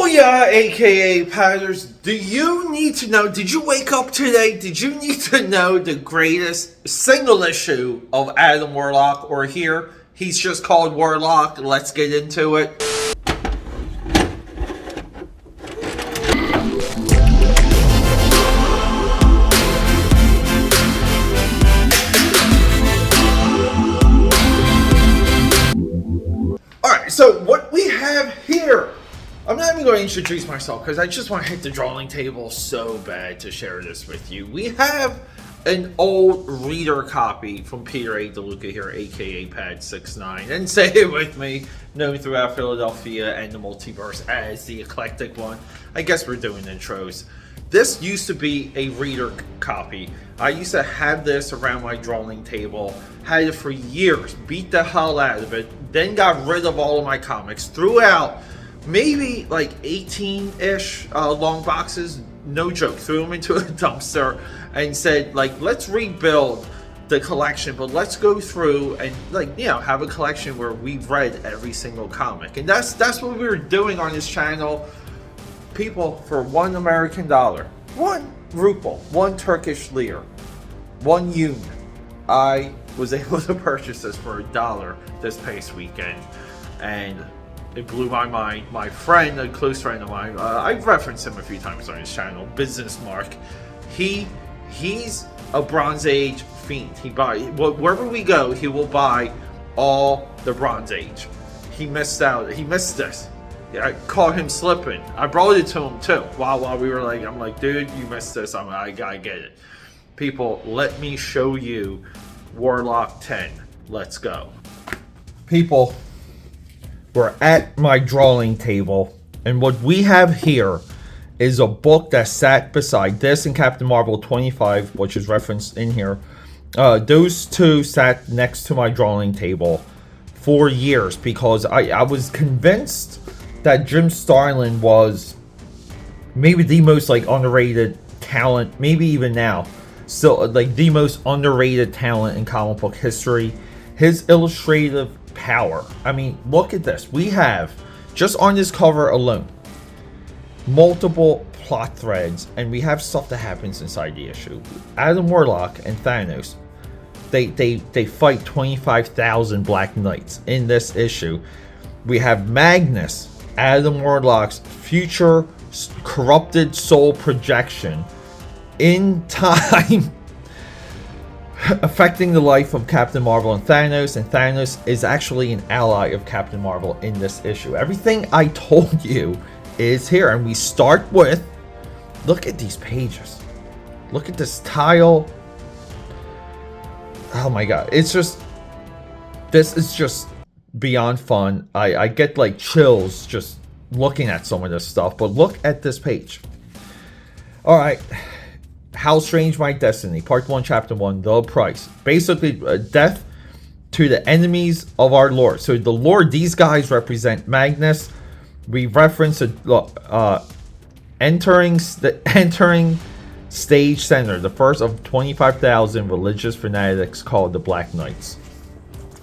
Yeah, aka Patters, do you need to know, did you wake up today? Did you need to know the greatest single issue of Adam Warlock? Or here, he's just called Warlock. Let's get into it. Alright, so what we have here, I'm not even going to introduce myself because I just want to hit the drawing table so bad to share this with you. We have an old reader copy from Peter A. DeLuca here, aka Pad69, and say it with me, known throughout Philadelphia and the multiverse as the eclectic one. I guess we're doing intros. This used to be a reader copy. I used to have this around my drawing table, had it for years, beat the hell out of it, then got rid of all of my comics, threw out maybe like 18-ish long boxes, no joke, threw them into a dumpster and said, like, let's rebuild the collection, but let's go through and, like, you know, have a collection where we've read every single comic. And that's what we were doing on this channel. People, for $1 American, 1 ruble, 1 Turkish lira, 1 yuan, I was able to purchase this for $1 this past weekend, and it blew my mind. My friend, a close friend of mine, I've referenced him a few times on his channel, Business Mark. He's a Bronze Age fiend. He buy wherever we go, he will buy all the Bronze Age. He missed out. He missed this. I caught him slipping. I brought it to him too. While we were like, I'm like, dude, you missed this. I gotta get it. People, let me show you Warlock 10. Let's go. People, we're at my drawing table, and what we have here is a book that sat beside this and Captain Marvel 25, which is referenced in here. Those two sat next to my drawing table for years because I was convinced that Jim Starlin was maybe the most like underrated talent, maybe even now, still like the most underrated talent in comic book history. His illustrative power. I mean, look at this. We have, just on this cover alone, multiple plot threads, and we have stuff that happens inside the issue. Adam Warlock and Thanos, they fight 25,000 Black Knights in this issue. We have Magnus, Adam Warlock's future corrupted soul projection in time, affecting the life of Captain Marvel and Thanos is actually an ally of Captain Marvel in this issue. Everything I told you is here, and we start with, look at these pages. Look at this tile. Oh my god, it's just, this is just beyond fun. I get like chills just looking at some of this stuff, but look at this page. Alright, How Strange My Destiny, Part 1, Chapter 1, The Price. Basically, death to the enemies of our Lord. So the Lord, these guys represent Magnus. We reference entering stage center, the first of 25,000 religious fanatics called the Black Knights.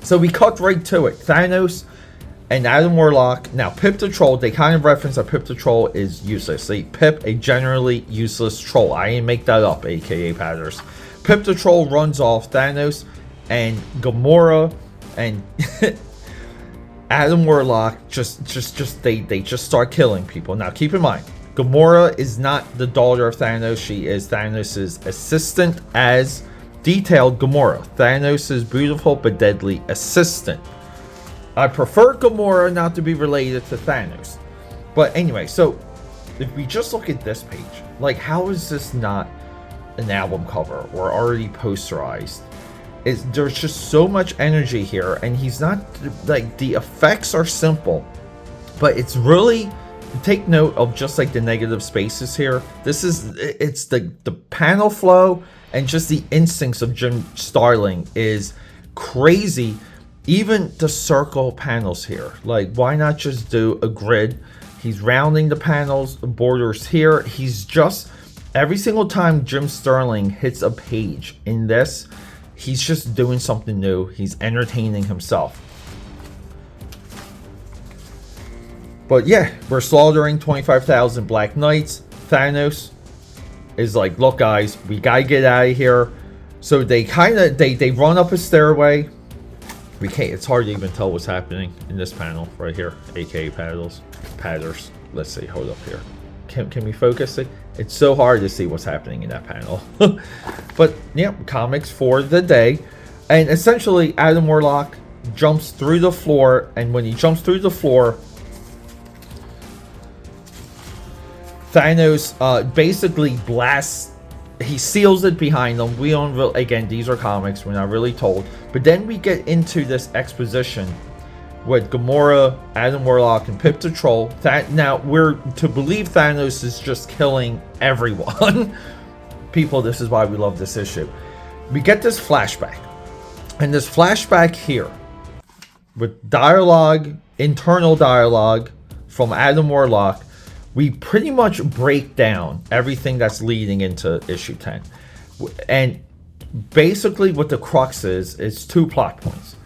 So we cut right to it. Thanos and Adam Warlock. Now, Pip the Troll, they kind of reference that Pip the Troll is useless. Pip, a generally useless troll. I didn't make that up, aka Patters. Pip the Troll runs off Thanos, and Gamora and Adam Warlock they just start killing people. Now, keep in mind, Gamora is not the daughter of Thanos. She is Thanos' assistant, as detailed. Gamora, Thanos' beautiful but deadly assistant. I prefer Gamora not to be related to Thanos. But anyway, so if we just look at this page, like, how is this not an album cover or already posterized? There's just so much energy here, and he's not, like, the effects are simple, but it's really, take note of just like the negative spaces here. It's the panel flow and just the instincts of Jim Starlin is crazy. Even the circle panels here, like, why not just do a grid? He's rounding the panels, the borders here. He's just, every single time Jim Starlin hits a page in this, he's just doing something new. He's entertaining himself. But yeah, we're slaughtering 25,000 Black Knights. Thanos is like, look guys, we gotta get out of here. So they they run up a stairway. We can't, it's hard to even tell what's happening in this panel right here. AKA padders. Let's see, hold up here. Can we focus it? It's so hard to see what's happening in that panel. But yeah, comics for the day. And essentially Adam Warlock jumps through the floor, and when he jumps through the floor, Thanos basically blasts, he seals it behind them. We don't really, again, these are comics, we're not really told. But then we get into this exposition with Gamora, Adam Warlock, and Pip the Troll. Now, we're to believe Thanos is just killing everyone. People, this is why we love this issue. We get this flashback. And this flashback here, with dialogue, internal dialogue from Adam Warlock, we pretty much break down everything that's leading into issue 10. And basically what the crux is 2 plot points.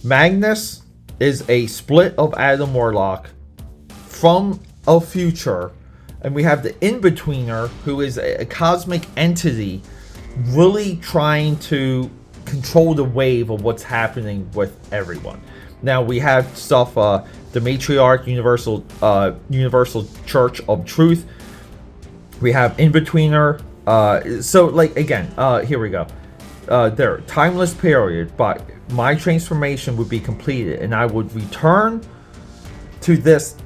Magnus is a split of Adam Warlock from a future, and we have the in-betweener, who is a cosmic entity really trying to control the wave of what's happening with everyone. Now we have stuff, the Matriarch, Universal Church of Truth. We have in-betweener. So like again, here we go. There, timeless period, but my transformation would be completed, and I would return to this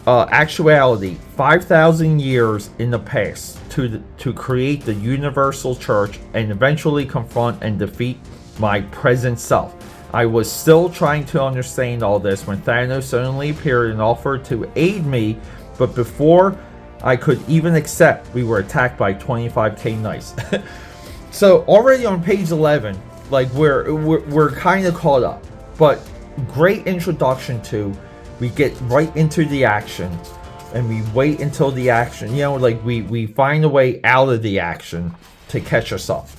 actuality 5,000 years in the past to create the Universal Church and eventually confront and defeat my present self. I was still trying to understand all this when Thanos suddenly appeared and offered to aid me, but before I could even accept, we were attacked by 25k knights. So already on page 11, like we're kind of caught up, but great introduction to, we get right into the action, and we wait until the action, you know, like we find a way out of the action to catch us up.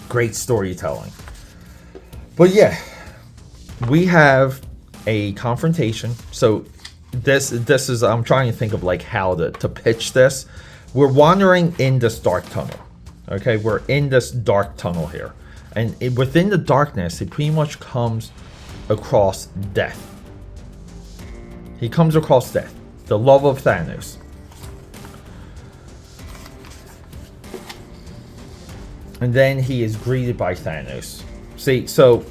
Great storytelling. But yeah, we have a confrontation. So this is, I'm trying to think of like how to pitch this. We're wandering in this dark tunnel. Okay, we're in this dark tunnel here, and within the darkness, he pretty much comes across death. He comes across death, the love of Thanos. And then he is greeted by Thanos. See, so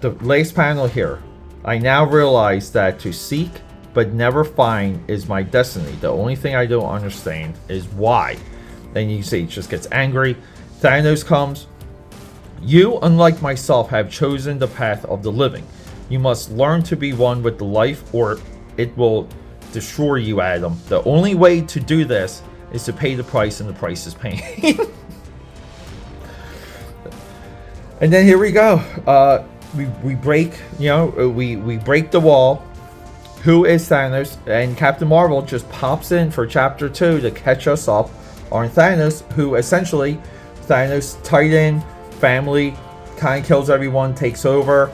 the last panel here, I now realize that to seek but never find is my destiny. The only thing I don't understand is why. Then you see, he just gets angry. Thanos comes. You, unlike myself, have chosen the path of the living. You must learn to be one with the life, or it will destroy you, Adam. The only way to do this is to pay the price, and the price is pain. And then here we go. We break, you know, we break the wall. Who is Thanos? And Captain Marvel just pops in for chapter 2 to catch us up on Thanos, who essentially, Thanos Titan family, kind of kills everyone, takes over,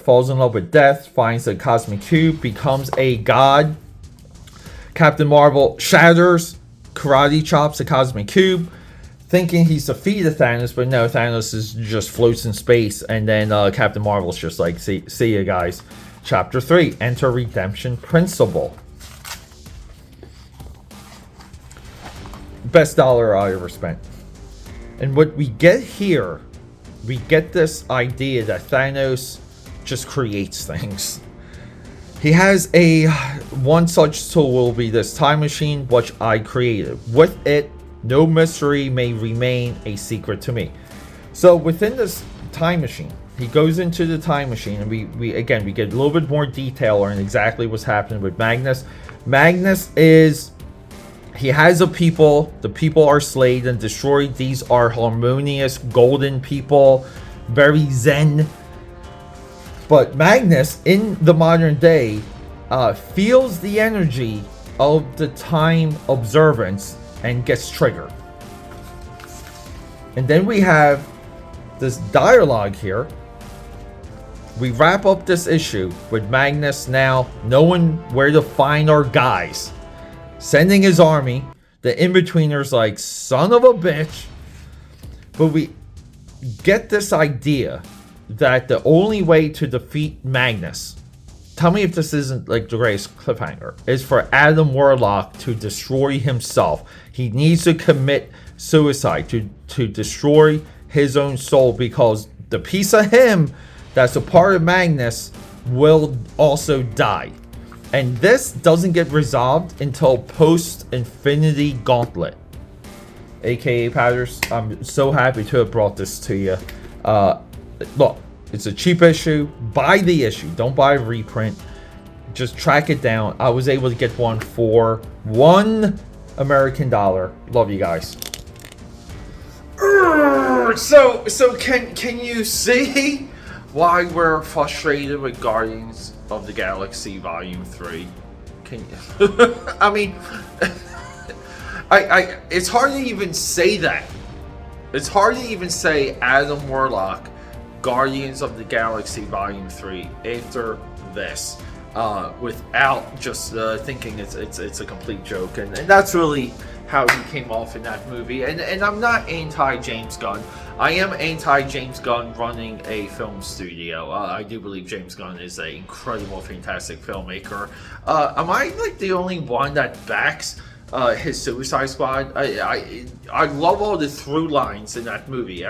falls in love with death, finds the cosmic cube, becomes a god. Captain Marvel shatters, karate chops the cosmic cube, thinking he's defeated Thanos, but no, Thanos is just floats in space. And then Captain Marvel's just like, see you guys. Chapter 3, enter redemption principle. Best dollar I ever spent. And what we get here, we get this idea that Thanos just creates things. He has one such tool will be this time machine, which I created. With it, no mystery may remain a secret to me. So within this time machine, he goes into the time machine, and we get a little bit more detail on exactly what's happening with Magnus. Magnus is, he has a people. The people are slayed and destroyed. These are harmonious, golden people, very zen. But Magnus, in the modern day, feels the energy of the time observance and gets triggered. And then we have this dialogue here we wrap up this issue with Magnus now knowing where to find our guys, sending his army. The in-betweener's like, son of a bitch. But we get this idea that the only way to defeat Magnus, tell me if this isn't like the greatest cliffhanger, is for Adam Warlock to destroy himself. He needs to commit suicide to destroy his own soul, because the piece of him that's a part of Magnus will also die. And this doesn't get resolved until post-Infinity Gauntlet. AKA Padders, I'm so happy to have brought this to you. Look, it's a cheap issue. Buy the issue. Don't buy a reprint. Just track it down. I was able to get one for $1 American. Love you guys. So can you see why we're frustrated with Guardians of the Galaxy Volume 3? Can you? I mean, I it's hard to even say that. It's hard to even say Adam Warlock, Guardians of the Galaxy Volume 3 after this, without just thinking it's a complete joke, and that's really how he came off in that movie. And I'm not anti-James Gunn. I am anti-James Gunn running a film studio. I do believe James Gunn is an incredible, fantastic filmmaker. Am I like the only one that backs his Suicide Squad? I love all the through lines in that movie.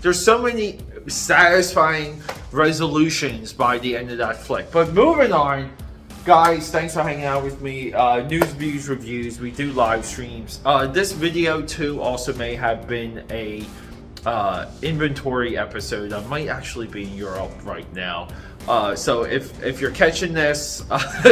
There's so many satisfying resolutions by the end of that flick. But moving on, guys, thanks for hanging out with me. News, views, reviews. We do live streams. This video too also may have been a inventory episode. I might actually be in Europe right now. So if you're catching this,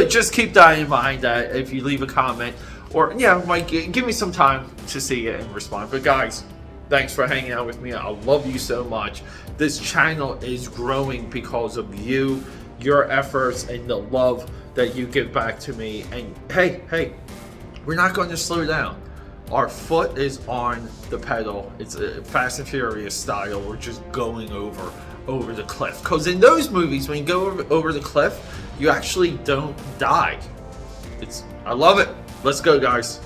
just keep that in mind, that if you leave a comment, or Mike, give me some time to see it and respond. But guys, thanks for hanging out with me. I love you so much. This channel is growing because of you, your efforts, and the love that you give back to me. And hey, we're not going to slow down. Our foot is on the pedal. It's a Fast and Furious style. We're just going over the cliff. Because in those movies, when you go over the cliff, you actually don't die. I love it. Let's go, guys.